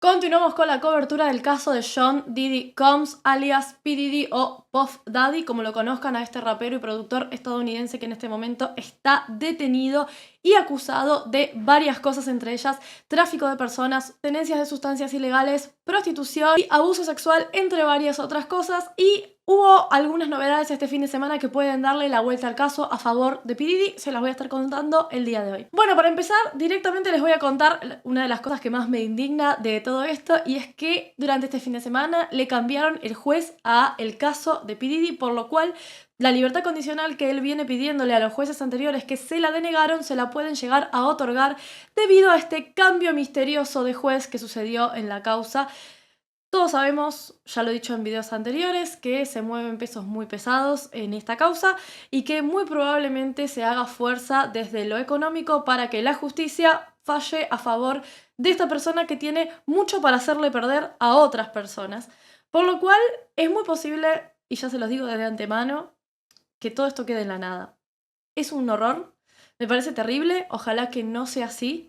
Continuamos con la cobertura del caso de Sean Diddy Combs, alias P. Diddy o Puff Daddy, como lo conozcan a este rapero y productor estadounidense que en este momento está detenido y acusado de varias cosas, entre ellas tráfico de personas, tenencias de sustancias ilegales, prostitución y abuso sexual, entre varias otras cosas. Y hubo algunas novedades este fin de semana que pueden darle la vuelta al caso a favor de P. Diddy. Se las voy a estar contando el día de hoy. Bueno, para empezar, directamente les voy a contar una de las cosas que más me indigna de todo esto, y es que durante este fin de semana le cambiaron el juez a el caso de P. Diddy, por lo cual la libertad condicional que él viene pidiéndole a los jueces anteriores que se la denegaron, se la pueden llegar a otorgar debido a este cambio misterioso de juez que sucedió en la causa. Todos sabemos, ya lo he dicho en videos anteriores, que se mueven pesos muy pesados en esta causa y que muy probablemente se haga fuerza desde lo económico para que la justicia falle a favor de esta persona que tiene mucho para hacerle perder a otras personas. Por lo cual es muy posible, y ya se los digo desde antemano, que todo esto quede en la nada. Es un horror, me parece terrible, ojalá que no sea así.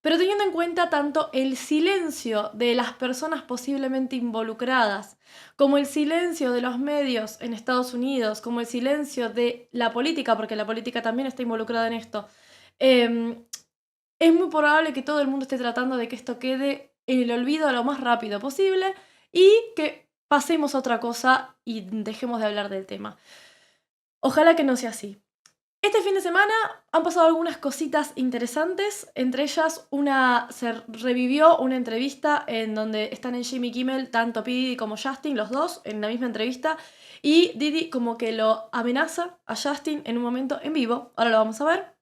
Pero teniendo en cuenta tanto el silencio de las personas posiblemente involucradas, como el silencio de los medios en Estados Unidos, como el silencio de la política, porque la política también está involucrada en esto, es muy probable que todo el mundo esté tratando de que esto quede en el olvido lo más rápido posible y que pasemos a otra cosa y dejemos de hablar del tema. Ojalá que no sea así. Este fin de semana han pasado algunas cositas interesantes, entre ellas se revivió una entrevista en donde están en Jimmy Kimmel tanto P. Diddy como Justin, los dos en la misma entrevista, y Diddy como que lo amenaza a Justin en un momento en vivo, ahora lo vamos a ver.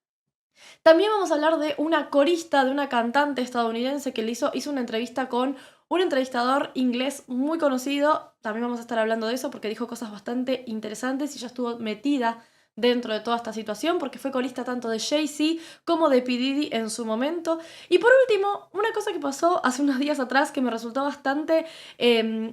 También vamos a hablar de una corista, de una cantante estadounidense que hizo una entrevista con un entrevistador inglés muy conocido. También vamos a estar hablando de eso porque dijo cosas bastante interesantes y ya estuvo metida dentro de toda esta situación porque fue corista tanto de Jay-Z como de P. Diddy en su momento. Y por último, una cosa que pasó hace unos días atrás que me resultó bastante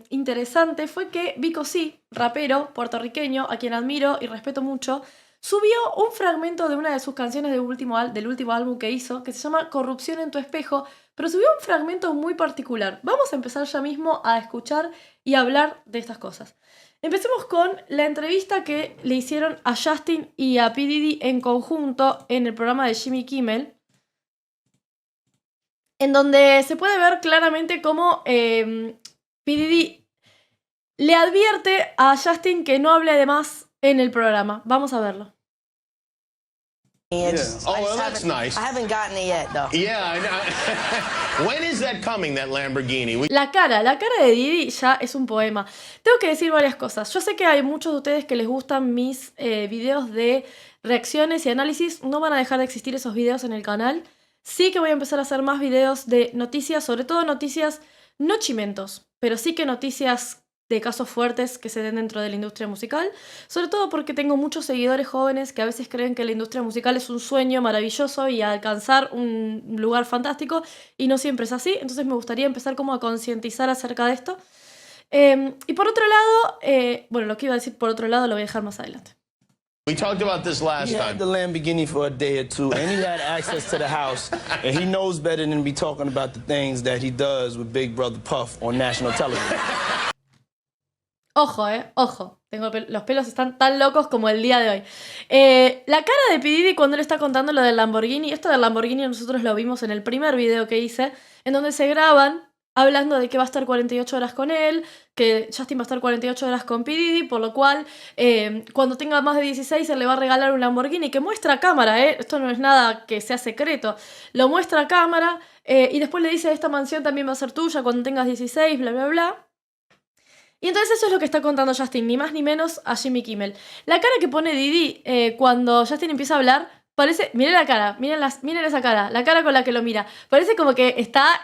interesante fue que Vico C, rapero puertorriqueño a quien admiro y respeto mucho, subió un fragmento de una de sus canciones del último álbum que hizo, que se llama Corrupción en tu espejo, pero subió un fragmento muy particular. Vamos a empezar ya mismo a escuchar y a hablar de estas cosas. Empecemos con la entrevista que le hicieron a Justin y a P. Diddy en conjunto en el programa de Jimmy Kimmel, en donde se puede ver claramente cómo P. Diddy le advierte a Justin que no hable de más en el programa. Vamos a verlo. Yeah. Oh, well, that's nice. I haven't gotten it yet, though. Yeah, I know. When is that coming, that Lamborghini? La cara de Diddy ya es un poema. Tengo que decir varias cosas. Yo sé que hay muchos de ustedes que les gustan mis videos de reacciones y análisis. No van a dejar de existir esos videos en el canal. Sí que voy a empezar a hacer más videos de noticias, sobre todo noticias no chimentos, pero sí que noticias de casos fuertes que se den dentro de la industria musical, sobre todo porque tengo muchos seguidores jóvenes que a veces creen que la industria musical es un sueño maravilloso y alcanzar un lugar fantástico, y no siempre es así. Entonces me gustaría empezar como a concientizar acerca de esto. Y por otro lado, bueno, lo que iba a decir por otro lado lo voy a dejar más adelante. We talked about this last He time. had the Lamborghini for a day or two, and he had access to the house, and he knows better than be talking about the things that he does with Big Brother Puff on national television. Ojo, ojo. Los pelos están tan locos como el día de hoy. La cara de P. Diddy cuando él está contando lo del Lamborghini. Esto del Lamborghini nosotros lo vimos en el primer video que hice, en donde se graban hablando de que va a estar 48 horas con él, que Justin va a estar 48 horas con P. Diddy, por lo cual cuando tenga más de 16 él le va a regalar un Lamborghini, que muestra a cámara, esto no es nada que sea secreto, lo muestra a cámara, y después le dice: esta mansión también va a ser tuya cuando tengas 16, bla bla bla. Y entonces eso es lo que está contando Justin, ni más ni menos a Jimmy Kimmel. La cara que pone Diddy cuando Justin empieza a hablar, parece... Miren la cara, miren esa cara, la cara con la que lo mira. Parece como que está...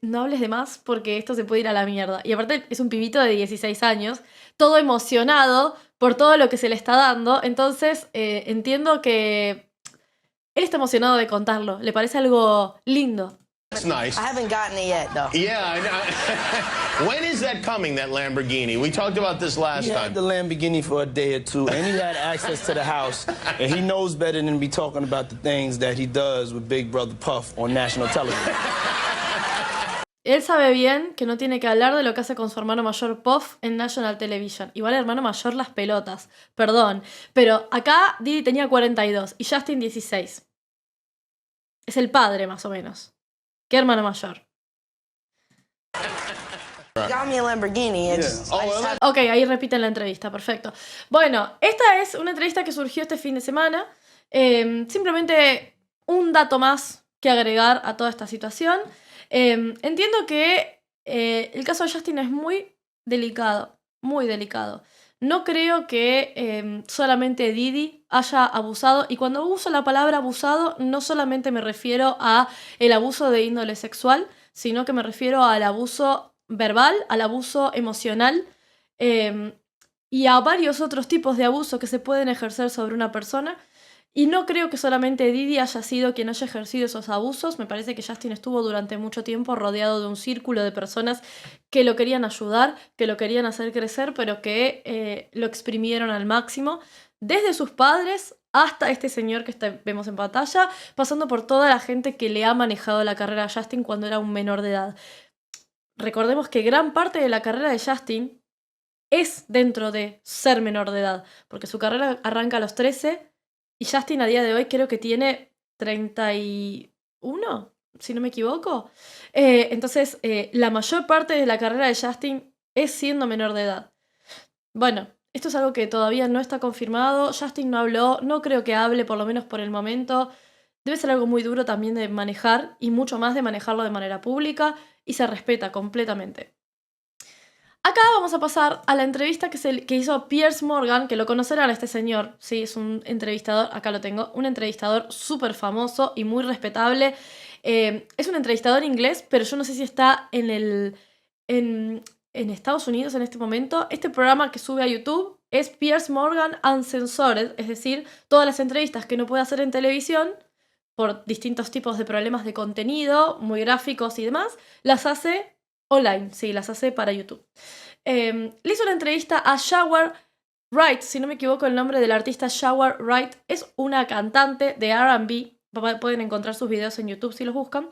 no hables de más porque esto se puede ir a la mierda. Y aparte es un pibito de 16 años, todo emocionado por todo lo que se le está dando. Entonces entiendo que él está emocionado de contarlo, le parece algo lindo. That's nice. I haven't gotten it yet, though. Yeah, I know. When is that coming, that Lamborghini? We talked about this last He time. had the Lamborghini for a day or two, and he had access to the house, and he knows better than be talking about the things that he does with Big Brother Puff on national television. Él sabe bien que no tiene que hablar de lo que hace con su hermano mayor Puff en National Television. Igual el hermano mayor las pelotas, perdón. Pero acá Diddy tenía 42 y Justin 16. Es el padre, más o menos. ¿Qué hermano mayor? Got me a Lamborghini. And just, I just have Ok, ahí repiten la entrevista, perfecto. Bueno, esta es una entrevista que surgió este fin de semana. Simplemente un dato más que agregar a toda esta situación. Entiendo que el caso de Justin es muy delicado, muy delicado. No creo que solamente Diddy haya abusado, y cuando uso la palabra abusado no solamente me refiero a el abuso de índole sexual, sino que me refiero al abuso verbal, al abuso emocional y a varios otros tipos de abuso que se pueden ejercer sobre una persona. Y no creo que solamente Diddy haya sido quien haya ejercido esos abusos. Me parece que Justin estuvo durante mucho tiempo rodeado de un círculo de personas que lo querían ayudar, que lo querían hacer crecer, pero que lo exprimieron al máximo. Desde sus padres hasta este señor que vemos en pantalla, pasando por toda la gente que le ha manejado la carrera a Justin cuando era un menor de edad. Recordemos que gran parte de la carrera de Justin es dentro de ser menor de edad, porque su carrera arranca a los 13 y Justin a día de hoy creo que tiene 31, si no me equivoco. Entonces, la mayor parte de la carrera de Justin es siendo menor de edad. Bueno, esto es algo que todavía no está confirmado. Justin no habló, no creo que hable, por lo menos por el momento. Debe ser algo muy duro también de manejar, y mucho más de manejarlo de manera pública, y se respeta completamente. Acá vamos a pasar a la entrevista que hizo Piers Morgan, que lo conocerán a este señor. Sí, es un entrevistador, acá lo tengo, un entrevistador súper famoso y muy respetable. Es un entrevistador inglés, pero yo no sé si está en Estados Unidos en este momento. Este programa que sube a YouTube es Piers Morgan Uncensored, es decir, todas las entrevistas que no puede hacer en televisión por distintos tipos de problemas de contenido, muy gráficos y demás, las hace online, sí, las hace para YouTube. Le hizo una entrevista a Shawar Wright, si no me equivoco el nombre del artista Shawar Wright, es una cantante de R&B, pueden encontrar sus videos en YouTube si los buscan,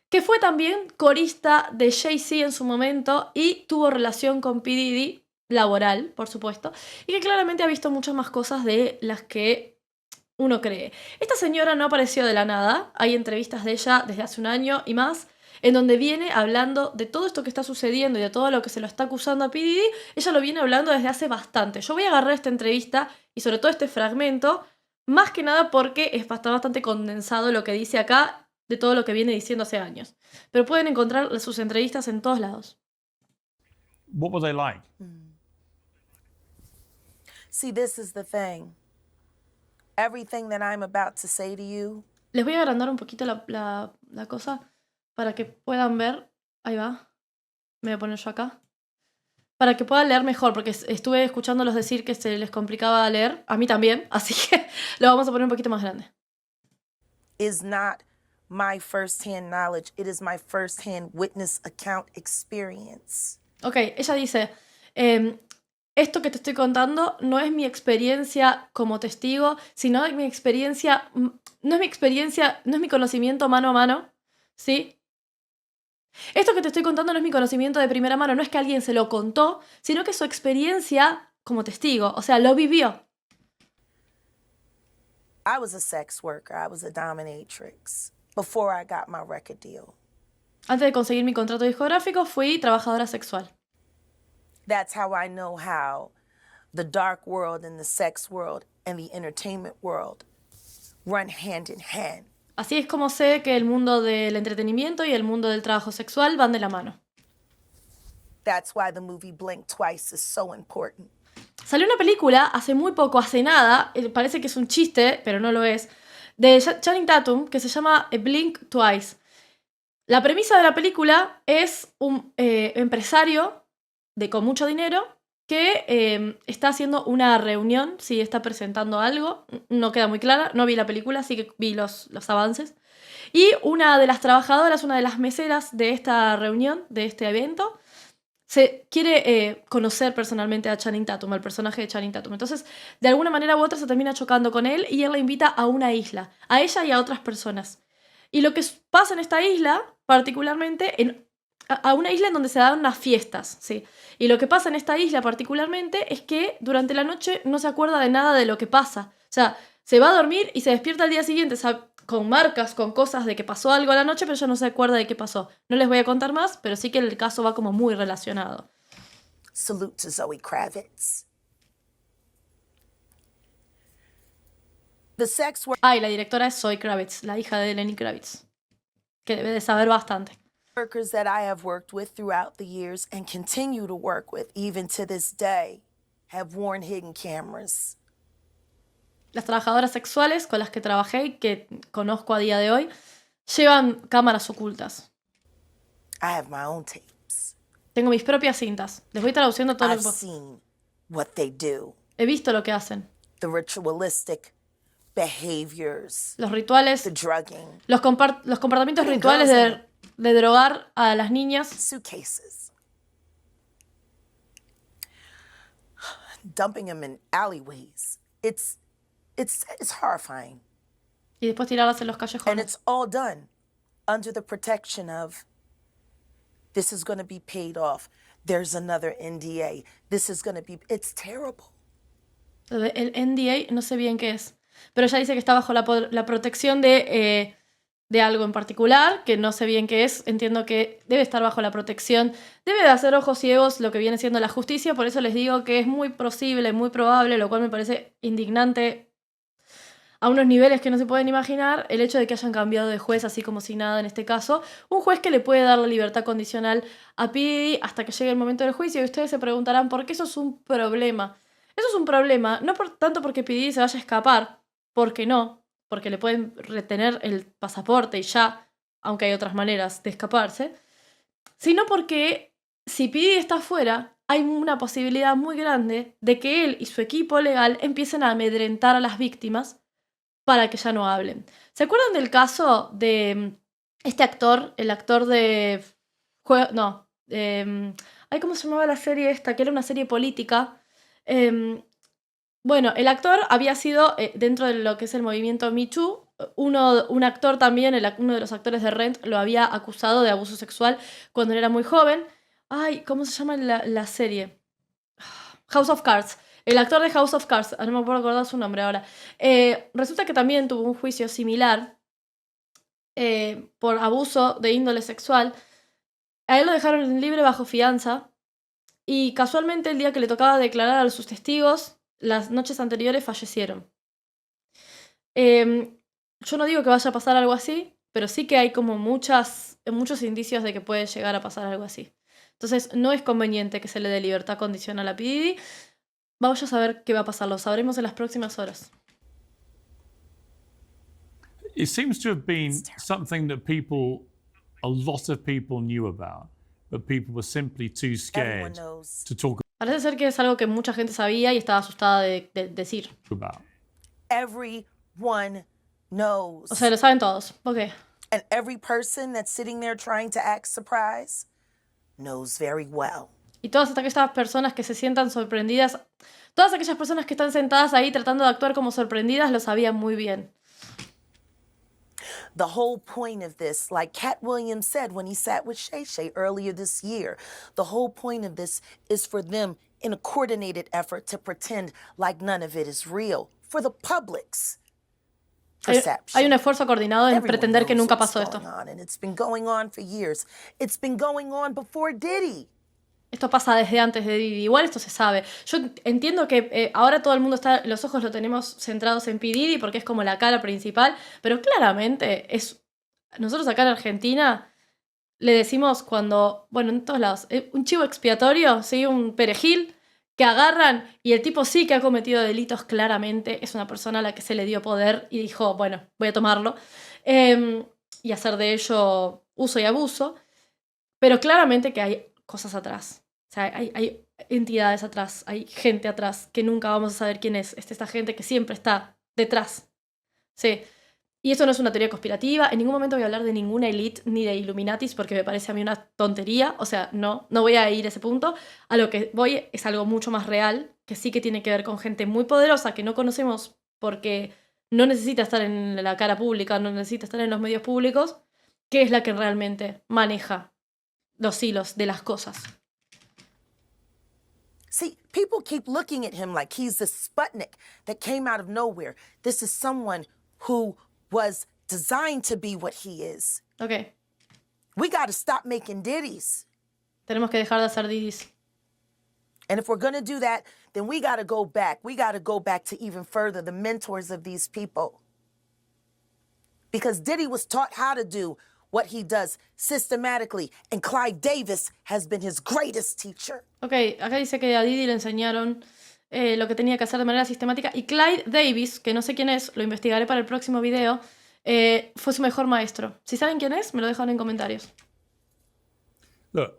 que fue también corista de Jay-Z en su momento y tuvo relación con P. Diddy, laboral, por supuesto, y que claramente ha visto muchas más cosas de las que uno cree. Esta señora no apareció de la nada, hay entrevistas de ella desde hace un año y más, en donde viene hablando de todo esto que está sucediendo y de todo lo que se lo está acusando a P. Diddy. Ella lo viene hablando desde hace bastante. Yo voy a agarrar esta entrevista y sobre todo este fragmento, más que nada porque está bastante condensado lo que dice acá de todo lo que viene diciendo hace años. Pero pueden encontrar sus entrevistas en todos lados. What were they like? See, this is the thing. Everything that I'm about to say to you. Les voy a agrandar un poquito la cosa para que puedan ver. Ahí va. Me voy a poner yo acá. Para que puedan leer mejor, porque estuve escuchándolos decir que se les complicaba leer. A mí también, así que lo vamos a poner un poquito más grande. Is not my first-hand knowledge. It is my first-hand witness account experience. Ok, ella dice, esto que te estoy contando no es mi experiencia como testigo, sino es mi experiencia, no es mi conocimiento mano a mano, ¿sí? Esto que te estoy contando no es mi conocimiento de primera mano, no es que alguien se lo contó, sino que su experiencia como testigo, o sea, lo vivió. I was a sex worker. I was a dominatrix before I got my record deal. Antes de conseguir mi contrato discográfico, fui trabajadora sexual. That's how I know how the dark world and the sex world and the entertainment world run hand in hand. Así es como sé que el mundo del entretenimiento y el mundo del trabajo sexual van de la mano. That's why the movie Blink Twice is so important. Salió una película hace muy poco, hace nada, parece que es un chiste, pero no lo es, de Channing Tatum, que se llama Blink Twice. La premisa de la película es un empresario con mucho dinero que está haciendo una reunión, sí, está presentando algo, no queda muy clara, no vi la película, así que vi los avances. Y una de las trabajadoras, una de las meseras de esta reunión, de este evento, se quiere conocer personalmente a Channing Tatum, al personaje de Channing Tatum. Entonces, de alguna manera u otra se termina chocando con él y él la invita a una isla, a ella y a otras personas. Y lo que pasa en esta isla, particularmente, a una isla en donde se dan unas fiestas, ¿sí? Y lo que pasa en esta isla particularmente es que durante la noche no se acuerda de nada de lo que pasa. O sea, se va a dormir y se despierta al día siguiente con marcas, con cosas de que pasó algo a la noche, pero ella no se acuerda de qué pasó. No les voy a contar más, pero sí que el caso va como muy relacionado. Salute to Zoe Kravitz. The sex Ah, y la directora es Zoe Kravitz, la hija de Lenny Kravitz, que debe de saber bastante. workers that I have worked with throughout the years and continue to work with even to this day have worn hidden cameras. Las trabajadoras sexuales con las que trabajé y que conozco a día de hoy llevan cámaras ocultas. I have my own tapes. Tengo mis propias cintas. Les voy traduciendo todo lo I've que... seen what they do, He visto lo que hacen. the ritualistic behaviors, Los rituales, the drugging, los comportamientos Putting rituales girls de drogar a las niñas, suitcases, dumping them in alleyways. It's horrifying. y después tirarlas en los And callejones. it's all done under the protection of this is going to be paid off. There's another NDA. This is going to be, it's terrible. El NDA no sé bien qué es, pero ella dice que está bajo la protección de algo en particular, que no sé bien qué es. Entiendo que debe estar bajo la protección, debe de hacer ojos ciegos lo que viene siendo la justicia. Por eso les digo que es muy posible, muy probable, lo cual me parece indignante a unos niveles que no se pueden imaginar, el hecho de que hayan cambiado de juez así como si nada en este caso. Un juez que le puede dar la libertad condicional a P. Diddy hasta que llegue el momento del juicio. Y ustedes se preguntarán por qué eso es un problema. Eso es un problema, no tanto porque P. Diddy se vaya a escapar, porque no, porque le pueden retener el pasaporte y ya, aunque hay otras maneras de escaparse, sino porque si P. Diddy está afuera, hay una posibilidad muy grande de que él y su equipo legal empiecen a amedrentar a las víctimas para que ya no hablen. ¿Se acuerdan del caso de este actor, el actor de... ¿cómo se llamaba la serie esta? Que era una serie política. Bueno, el actor había sido, dentro de lo que es el movimiento Me Too, un actor también, uno de los actores de Rent, lo había acusado de abuso sexual cuando él era muy joven. Ay, ¿cómo se llama la serie? House of Cards. El actor de House of Cards, no me puedo acordar su nombre ahora. Resulta que también tuvo un juicio similar por abuso de índole sexual. A él lo dejaron libre bajo fianza y casualmente el día que le tocaba declarar a sus testigos, las noches anteriores fallecieron. Yo no digo que vaya a pasar algo así, pero sí que hay como muchos indicios de que puede llegar a pasar algo así. Entonces no es conveniente que se le dé libertad condicional a P. Diddy. Vamos a saber qué va a pasar, lo sabremos en las próximas horas. It seems to have been something that a lot of people knew about, but people were simply too Everyone scared knows. to talk Parece ser que es algo que mucha gente sabía y estaba asustada de decir. about. Everyone knows. O sea, lo saben todos. Ok. And every person that's sitting there trying to act surprised knows very well. Y todas aquellas personas que se sientan sorprendidas, todas aquellas personas que están sentadas ahí tratando de actuar como sorprendidas, lo sabían muy bien. The whole point of this, like Cat Williams said when he sat with Shay Shay earlier this year, the whole point of this is for them in a coordinated effort to pretend like none of it is real, for the public's perception. Hay un esfuerzo coordinado en Everyone pretender que knows nunca what's pasó esto. going on, and it's been going on for years. It's been going on before Diddy. Esto pasa desde antes de Diddy. Igual esto se sabe. Yo entiendo que ahora todo el mundo los ojos lo tenemos centrados en P. Diddy porque es como la cara principal, pero claramente nosotros acá en Argentina le decimos cuando, bueno, en todos lados, un chivo expiatorio, ¿sí? Un perejil que agarran y el tipo sí que ha cometido delitos claramente, es una persona a la que se le dio poder y dijo, bueno, voy a tomarlo y hacer de ello uso y abuso, pero claramente que hay cosas atrás. O sea, hay entidades atrás, hay gente atrás que nunca vamos a saber quién es. Esta gente que siempre está detrás. Sí. Y esto no es una teoría conspirativa. En ningún momento voy a hablar de ninguna elite ni de Illuminatis porque me parece a mí una tontería. O sea, no voy a ir a ese punto. A lo que voy es algo mucho más real, que sí que tiene que ver con gente muy poderosa que no conocemos porque no necesita estar en la cara pública, no necesita estar en los medios públicos, que es la que realmente maneja los hilos de las cosas. See, people keep looking at him like he's the Sputnik that came out of nowhere. This is someone who was designed to be what he is. Ok, We got to stop making ditties. tenemos que dejar de hacer didis. And if we're going to do that, then we got to go back. We got to go back to even further, the mentors of these people. Because Diddy was taught how to do what he does systematically, and Clyde Davis has been his greatest teacher. Ok, acá dice que a Diddy le enseñaron lo que tenía que hacer de manera sistemática. Y Clyde Davis, que no sé quién es, lo investigaré para el próximo video, fue su mejor maestro. Si saben quién es, me lo dejan en comentarios. Look,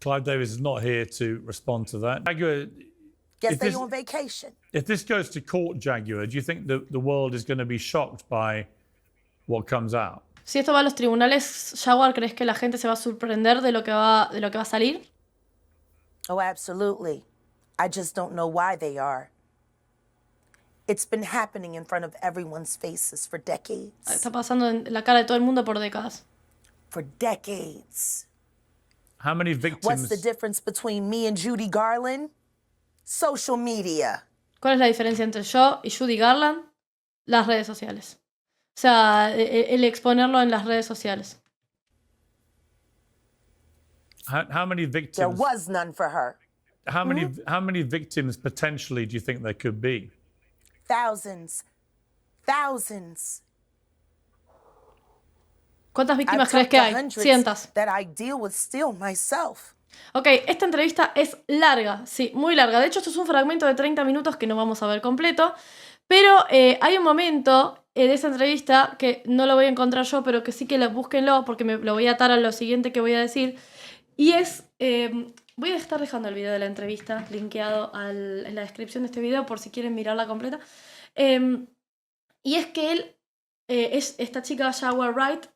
Clive Davis is not here to respond to that. Jaguar, Guess If they this- on vacation. if this goes to court, Jaguar, do you think the world is going to be shocked by what comes out? Si esto va a los tribunales, Jaguar, ¿crees que la gente se va a sorprender de lo que va a salir? Oh, absolutely. I just don't know why they are. It's been happening in front of everyone's faces for decades. Está pasando en la cara de todo el mundo por décadas. For decades. How many What's the victims? difference between me and Judy Garland? Social media. ¿Cuál es la diferencia entre yo y Judy Garland? Las redes sociales. O sea, el exponerlo en las redes sociales. How many There victims? was none for her. How many victims potentially do you think there could be? Thousands. Thousands. ¿Cuántas I've víctimas crees talked que to hay? hundreds Cientos. that I deal with still myself. Ok, esta entrevista es larga, sí, muy larga. De hecho, esto es un fragmento de 30 minutos que no vamos a ver completo. Pero hay un momento de esa entrevista que no lo voy a encontrar yo, pero que sí que búsquenlo porque me lo voy a atar a lo siguiente que voy a decir. Y es... voy a estar dejando el video de la entrevista linkeado en la descripción de este video por si quieren mirarla completa. Y es que él, esta chica Jaguar Wright,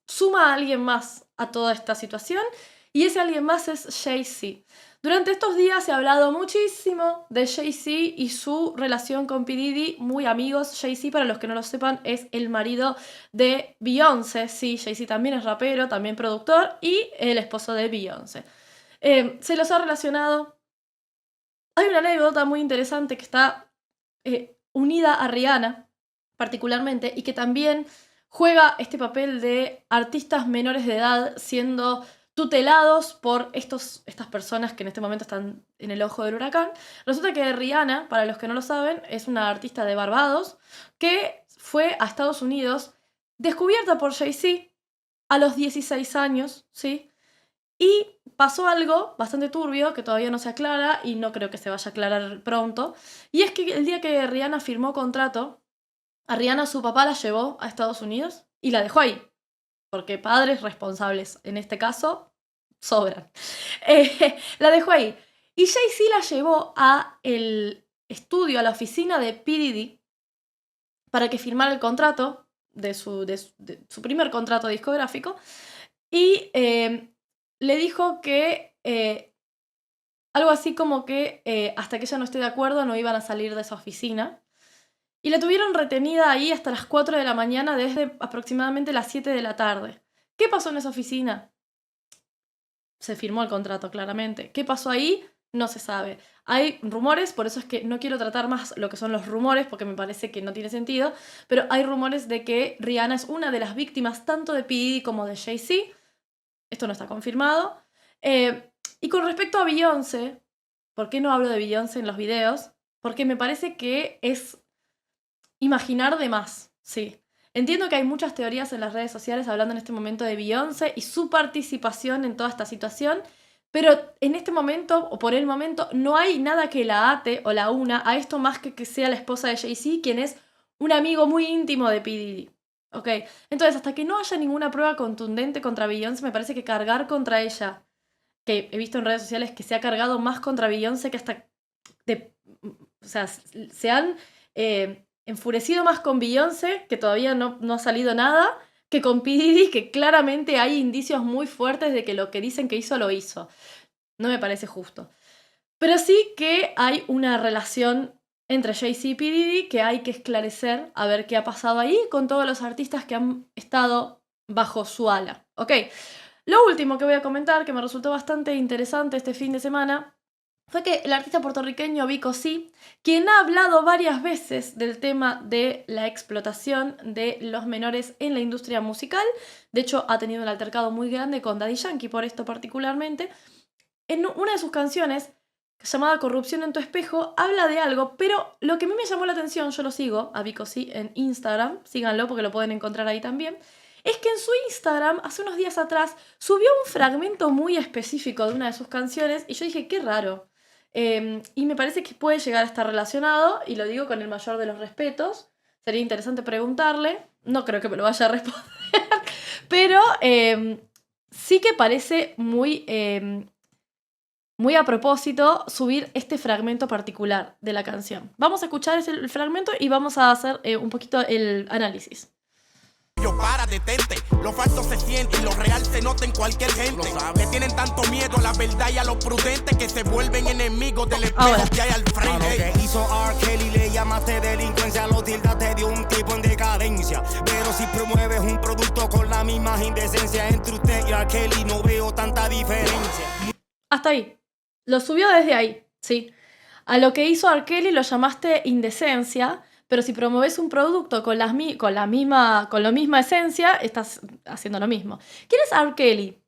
suma a alguien más a toda esta situación. Y ese alguien más es Jay-Z. Durante estos días se ha hablado muchísimo de Jay-Z y su relación con P. Diddy, muy amigos. Jay-Z, para los que no lo sepan, es el marido de Beyoncé. Sí, Jay-Z también es rapero, también productor y el esposo de Beyoncé. Se los ha relacionado. Hay una anécdota muy interesante que está unida a Rihanna, particularmente, y que también juega este papel de artistas menores de edad siendo tutelados por estas personas que en este momento están en el ojo del huracán. Resulta que Rihanna, para los que no lo saben, es una artista de Barbados que fue a Estados Unidos descubierta por Jay-Z a los 16 años, ¿sí? Y pasó algo bastante turbio que todavía no se aclara y no creo que se vaya a aclarar pronto. Y es que el día que Rihanna firmó contrato, a Rihanna su papá la llevó a Estados Unidos y la dejó ahí. Porque padres responsables, en este caso, sobran. La dejó ahí. Y Jay-Z la llevó a el estudio, a la oficina de P. Diddy para que firmara el contrato de su primer contrato discográfico. Y le dijo que algo así como que hasta que ella no esté de acuerdo no iban a salir de esa oficina. Y la tuvieron retenida ahí hasta las 4 de la mañana desde aproximadamente las 7 de la tarde. ¿Qué pasó en esa oficina? Se firmó el contrato, claramente. ¿Qué pasó ahí? No se sabe. Hay rumores, por eso es que no quiero tratar más lo que son los rumores, porque me parece que no tiene sentido, pero hay rumores de que Rihanna es una de las víctimas tanto de P. Diddy como de Jay-Z. Esto no está confirmado. Y con respecto a Beyoncé, ¿por qué no hablo de Beyoncé en los videos? Porque me parece que es imaginar de más, sí. Entiendo que hay muchas teorías en las redes sociales hablando en este momento de Beyoncé y su participación en toda esta situación, pero en este momento, o por el momento, no hay nada que la ate o la una a esto más que sea la esposa de Jay-Z, quien es un amigo muy íntimo de P. Diddy. ¿Ok? Entonces, hasta que no haya ninguna prueba contundente contra Beyoncé, me parece que cargar contra ella, que he visto en redes sociales que se ha cargado más contra Beyoncé que hasta... o sea, se han... enfurecido más con Beyoncé, que todavía no ha salido nada, que con P. Diddy, que claramente hay indicios muy fuertes de que lo que dicen que hizo, lo hizo. No me parece justo. Pero sí que hay una relación entre Jay-Z y P. Diddy que hay que esclarecer, a ver qué ha pasado ahí con todos los artistas que han estado bajo su ala. ¿Ok? Lo último que voy a comentar, que me resultó bastante interesante este fin de semana, fue que el artista puertorriqueño Vico C, quien ha hablado varias veces del tema de la explotación de los menores en la industria musical, de hecho ha tenido un altercado muy grande con Daddy Yankee por esto particularmente, en una de sus canciones, llamada Corrupción en tu espejo, habla de algo, pero lo que a mí me llamó la atención, yo lo sigo a Vico C en Instagram, síganlo porque lo pueden encontrar ahí también, es que en su Instagram, hace unos días atrás, subió un fragmento muy específico de una de sus canciones y yo dije, qué raro. Y me parece que puede llegar a estar relacionado, y lo digo con el mayor de los respetos. Sería interesante preguntarle, no creo que me lo vaya a responder, pero sí que parece muy, muy a propósito subir este fragmento particular de la canción. Vamos a escuchar el fragmento y vamos a hacer un poquito el análisis. Para, detente, lo falso se siente y lo real se nota en cualquier gente. Le tienen tanto miedo a la verdad y a los prudentes que se vuelven enemigos del espejo que hay al frente. Lo que hizo R. Kelly le llamaste delincuencia, lo tildaste de un tipo en decadencia. Pero si promueves un producto con la misma indecencia entre usted y R. Kelly, no veo tanta diferencia. Hasta ahí. Lo subió desde ahí, sí. A lo que hizo R. Kelly lo llamaste indecencia. Pero si promueves un producto con la misma esencia, estás haciendo lo mismo. ¿Quién es R. Kelly?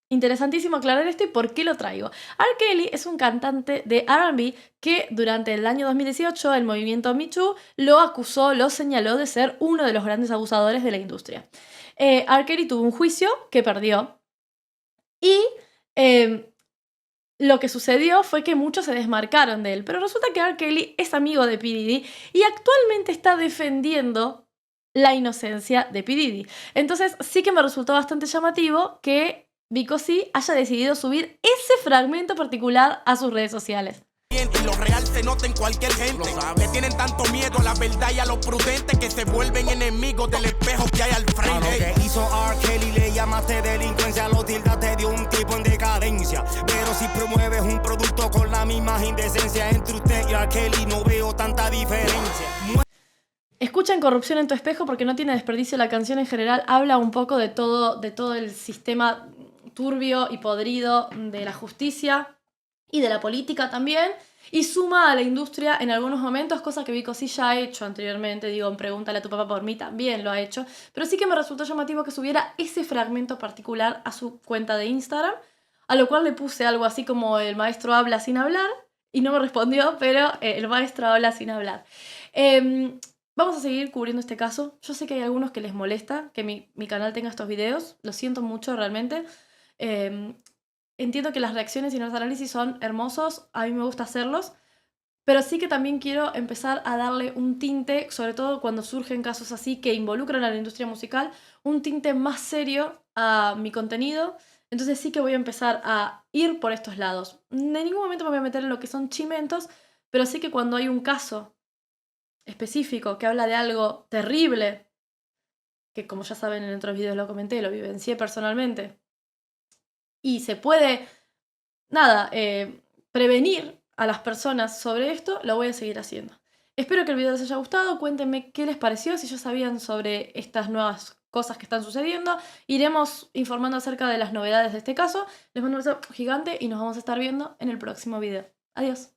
Interesantísimo aclarar esto y por qué lo traigo. R. Kelly es un cantante de R&B que durante el año 2018 el movimiento Me Too lo acusó, lo señaló de ser uno de los grandes abusadores de la industria. R. Kelly tuvo un juicio que perdió y lo que sucedió fue que muchos se desmarcaron de él, pero resulta que R. Kelly es amigo de P. Diddy y actualmente está defendiendo la inocencia de P. Diddy. Entonces sí que me resultó bastante llamativo que Vico C haya decidido subir ese fragmento particular a sus redes sociales. Y lo real se nota en cualquier gente. Le tienen tanto miedo a la verdad y a los prudentes que se vuelven enemigos del espejo que hay al frente. Lo que hizo R. Kelly le llamaste delincuencia, lo tildaste de un tipo en decadencia. Pero si promueves un producto con la misma indecencia entre usted y R. Kelly, no veo tanta diferencia. Escuchen Corrupción en tu espejo porque no tiene desperdicio. La canción en general habla un poco de todo el sistema turbio y podrido de la justicia y de la política también, y suma a la industria en algunos momentos, cosa que Vico C ya ha hecho anteriormente. Digo, Pregúntale a tu papá por mí también lo ha hecho, pero sí que me resultó llamativo que subiera ese fragmento particular a su cuenta de Instagram, a lo cual le puse algo así como el maestro habla sin hablar, y no me respondió, pero el maestro habla sin hablar. Vamos a seguir cubriendo este caso. Yo sé que hay algunos que les molesta que mi canal tenga estos videos, lo siento mucho realmente. Entiendo que las reacciones y los análisis son hermosos, a mí me gusta hacerlos, pero sí que también quiero empezar a darle un tinte, sobre todo cuando surgen casos así que involucran a la industria musical, un tinte más serio a mi contenido. Entonces sí que voy a empezar a ir por estos lados. En ningún momento me voy a meter en lo que son chimentos, pero sí que cuando hay un caso específico que habla de algo terrible, que como ya saben en otros videos lo comenté, lo vivencié personalmente, y se puede, prevenir a las personas sobre esto, lo voy a seguir haciendo. Espero que el video les haya gustado, cuéntenme qué les pareció, si ya sabían sobre estas nuevas cosas que están sucediendo. Iremos informando acerca de las novedades de este caso. Les mando un beso gigante y nos vamos a estar viendo en el próximo video. Adiós.